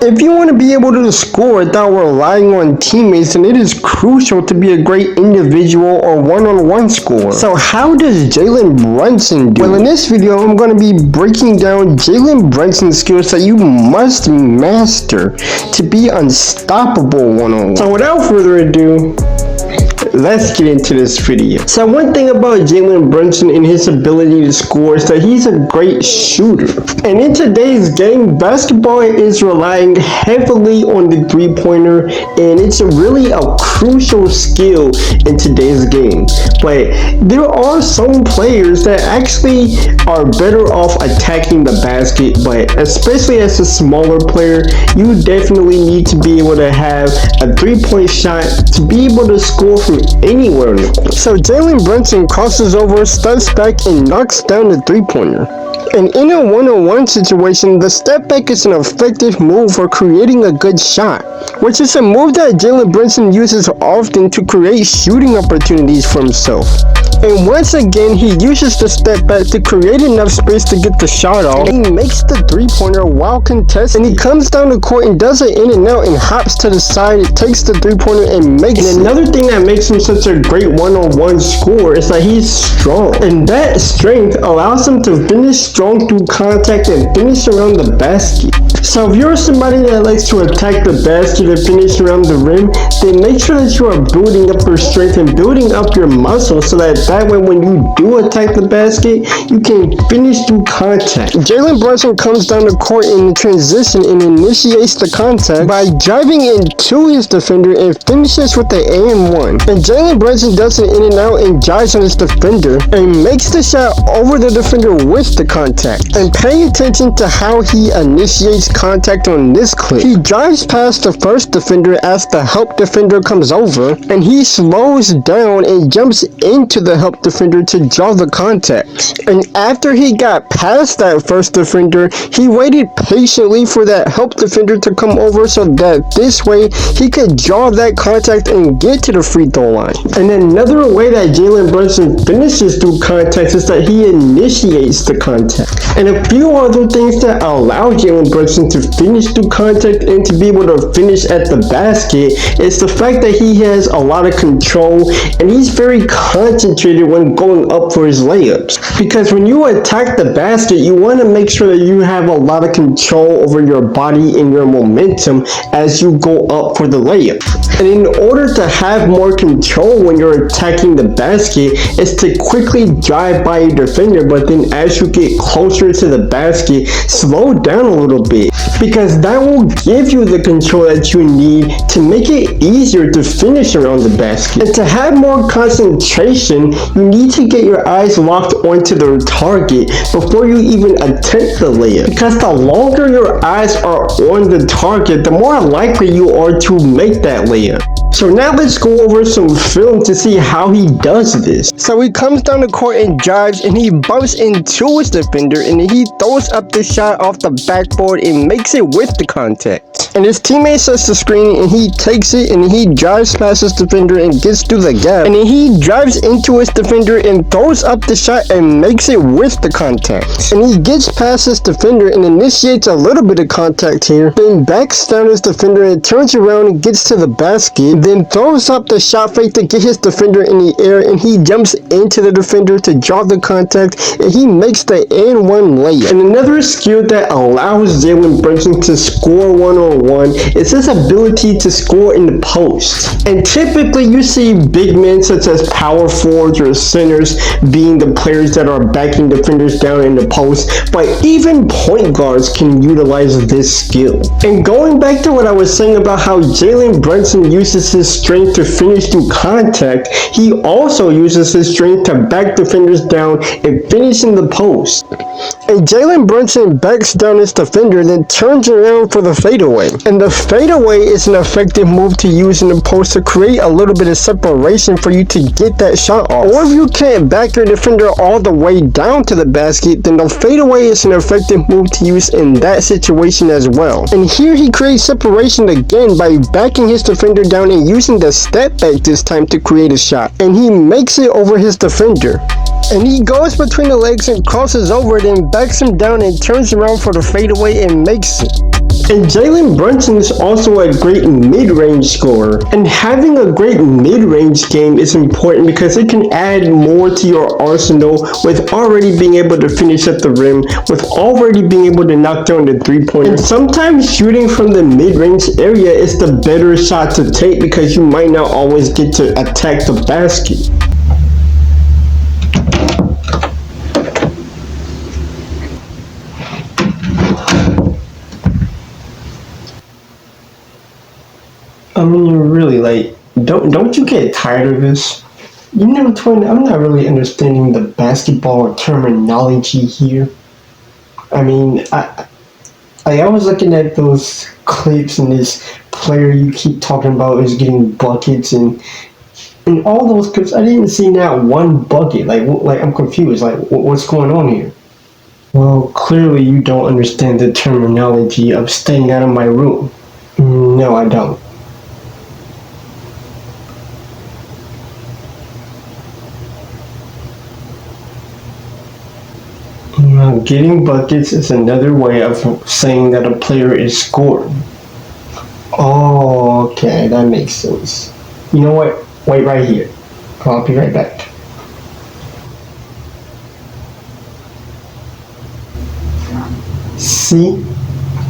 If you want to be able to score without relying on teammates, then it is crucial to be a great individual or one-on-one scorer. So how does Jalen Brunson do? Well, in this video, I'm going to be breaking down Jalen Brunson's skills that you must master to be unstoppable one-on-one. So without further ado, let's get into this video. So one thing about Jalen Brunson and his ability to score is that he's a great shooter. And in today's game, basketball is relying heavily on the three-pointer, and it's really a crucial skill in today's game. But there are some players that actually are better off attacking the basket, but especially as a smaller player, you definitely need to be able to have a three-point shot to be able to score from anywhere in the court. So Jalen Brunson crosses over, steps back, and knocks down the three-pointer. And in a one-on-one situation, the step back is an effective move for creating a good shot, which is a move that Jalen Brunson uses often to create shooting opportunities for himself. And once again, he uses the step back to create enough space to get the shot off. And he makes the three-pointer while contested. And he comes down the court and does it in and out and hops to the side. It takes the three-pointer and makes it. And another thing that makes him such a great one-on-one scorer is that he's strong. And that strength allows him to finish strong through contact and finish around the basket. So if you're somebody that likes to attack the basket and finish around the rim, then make sure that you are building up your strength and building up your muscles so that way when you do attack the basket, you can finish through contact. Jalen Brunson comes down the court in transition and initiates the contact by driving into his defender and finishes with the and-one. And Jalen Brunson does it in and out and drives on his defender and makes the shot over the defender with the contact. And pay attention to how he initiates contact on this clip. He drives past the first defender as the help defender comes over, and he slows down and jumps into the help defender to draw the contact. And after he got past that first defender, he waited patiently for that help defender to come over so that this way he could draw that contact and get to the free throw line. And another way that Jalen Brunson finishes through contact is that he initiates the contact. And a few other things that allow Jalen Brunson to finish through contact and to be able to finish at the basket is the fact that he has a lot of control and he's very concentrated when going up for his layups. Because when you attack the basket, you want to make sure that you have a lot of control over your body and your momentum as you go up for the layup. And in order to have more control when you're attacking the basket is to quickly drive by your defender, but then as you get closer to the basket, slow down a little bit, because that will give you the control that you need to make it easier to finish around the basket. And to have more concentration, you need to get your eyes locked onto the target before you even attempt the layup. Because the longer your eyes are on the target, the more likely you are to make that layup. So now let's go over some film to see how he does this. So he comes down the court and drives, and he bumps into his defender, and he throws up the shot off the backboard and makes it with the contact. And his teammate sets the screen, and he takes it, and he drives past his defender and gets through the gap. And then he drives into his defender and throws up the shot and makes it with the contact. And he gets past his defender and initiates a little bit of contact here, then backs down his defender and turns around and gets to the basket, then throws up the shot fake to get his defender in the air, and he jumps into the defender to draw the contact, and he makes the and-one layup. And another skill that allows Jalen Brunson to score one-on-one is his ability to score in the post. And typically you see big men such as power forwards or centers being the players that are backing defenders down in the post, but even point guards can utilize this skill. And going back to what I was saying about how Jalen Brunson uses his strength to finish through contact, he also uses his strength to back defenders down and finish in the post. And Jalen Brunson backs down his defender, then turns around for the fadeaway. And the fadeaway is an effective move to use in the post to create a little bit of separation for you to get that shot off. Or if you can't back your defender all the way down to the basket, then the fadeaway is an effective move to use in that situation as well. And here he creates separation again by backing his defender down and using the step back this time to create a shot. And he makes it over his defender. And he goes between the legs and crosses over, then backs him down and turns around for the fadeaway and makes it. And Jalen Brunson is also a great mid-range scorer. And having a great mid-range game is important because it can add more to your arsenal with already being able to finish at the rim, with already being able to knock down the three-pointer. And sometimes shooting from the mid-range area is the better shot to take because you might not always get to attack the basket. I mean, you're really like, don't you get tired of this? You know, twin, I'm not really understanding the basketball terminology here. I mean, I was looking at those clips and this player you keep talking about is getting buckets and in all those clips, I didn't see not one bucket. Like I'm confused. Like, what's going on here? Well, clearly you don't understand the terminology of staying out of my room. No, I don't. Getting buckets is another way of saying that a player is scoring. Oh, okay, that makes sense. You know what? Wait right here. I'll be right back. See?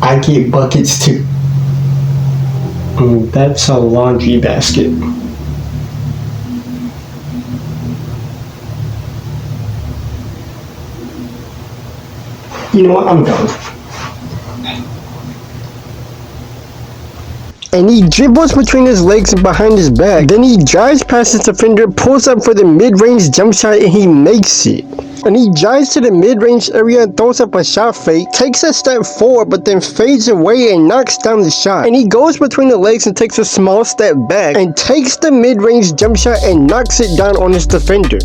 I get buckets too. That's a laundry basket. You know what? I'm done. And he dribbles between his legs and behind his back. Then he drives past his defender, pulls up for the mid-range jump shot, and he makes it. And he drives to the mid-range area and throws up a shot fake, takes a step forward, but then fades away and knocks down the shot. And he goes between the legs and takes a small step back and takes the mid-range jump shot and knocks it down on his defender.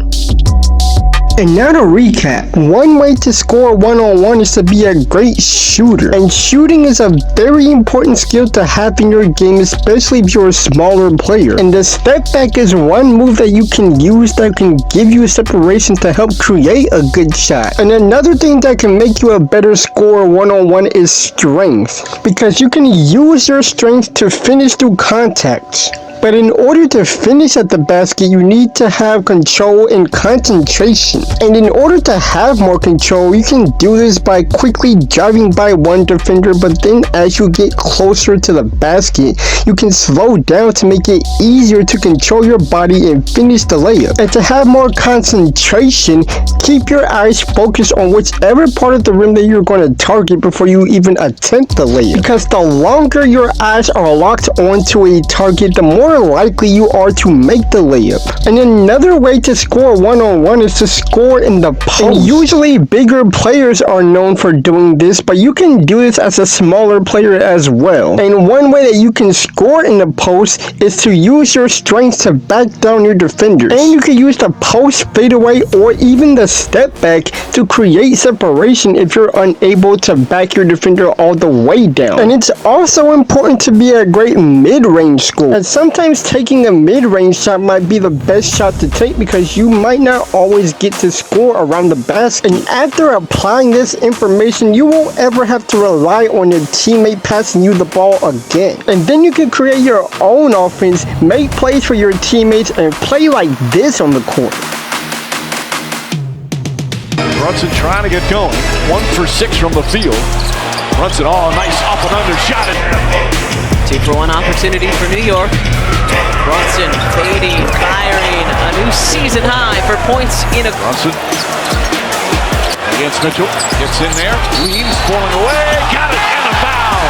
And now to recap, one way to score one-on-one is to be a great shooter. And shooting is a very important skill to have in your game, especially if you're a smaller player. And the step back is one move that you can use that can give you separation to help create a good shot. And another thing that can make you a better scorer one-on-one is strength, because you can use your strength to finish through contacts. But in order to finish at the basket, you need to have control and concentration. And in order to have more control, you can do this by quickly driving by one defender, but then as you get closer to the basket, you can slow down to make it easier to control your body and finish the layup. And to have more concentration, keep your eyes focused on whichever part of the rim that you're going to target before you even attempt the layup. Because the longer your eyes are locked onto a target, the more likely you are to make the layup. And another way to score one-on-one is to score in the post. And usually bigger players are known for doing this, but you can do this as a smaller player as well. And one way that you can score in the post is to use your strength to back down your defenders. And you can use the post fadeaway or even the step back to create separation if you're unable to back your defender all the way down. And it's also important to be a great mid-range scorer. And sometimes taking a mid-range shot might be the best shot to take because you might not always get to score around the basket. And after applying this information, you won't ever have to rely on your teammate passing you the ball again. And then you can create your own offense, make plays for your teammates, and play like this on the court. Brunson trying to get going. 1 for 6 from the field. Brunson, nice up and under shot. 2-for-1 opportunity for New York. Brunson fading, firing, a new season high for points in a... Brunson against Mitchell, gets in there, leans, pulling away, got it, and a foul!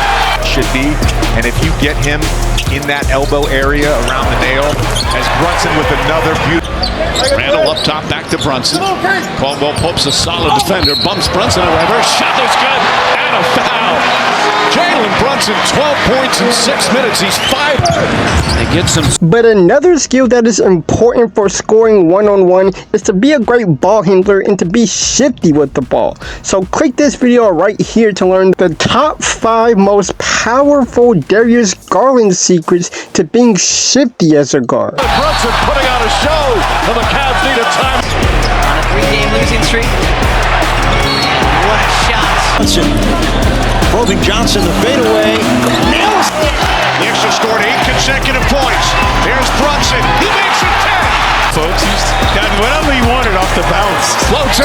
Should be, and if you get him in that elbow area around the nail, as Brunson with another beautiful... Randall up top, back to Brunson. Caldwell Pope's a solid defender, bumps Brunson a reverse, shot is good, and a foul! Jalen Brunson, 12 points in 6 minutes. He's 5. They get some. But another skill that is important for scoring one-on-one is to be a great ball handler and to be shifty with the ball. So click this video right here to learn the top 5 most powerful Darius Garland secrets to being shifty as a guard. Brunson putting on a show, and the Cavs need a time. On a game losing streak. What a shot. Johnson, probing Johnson, the fadeaway, nails it. The Knicks have scored 8 consecutive points. Here's Brunson, he makes it 10. Folks, he's gotten whatever he wanted off the bounce. Floats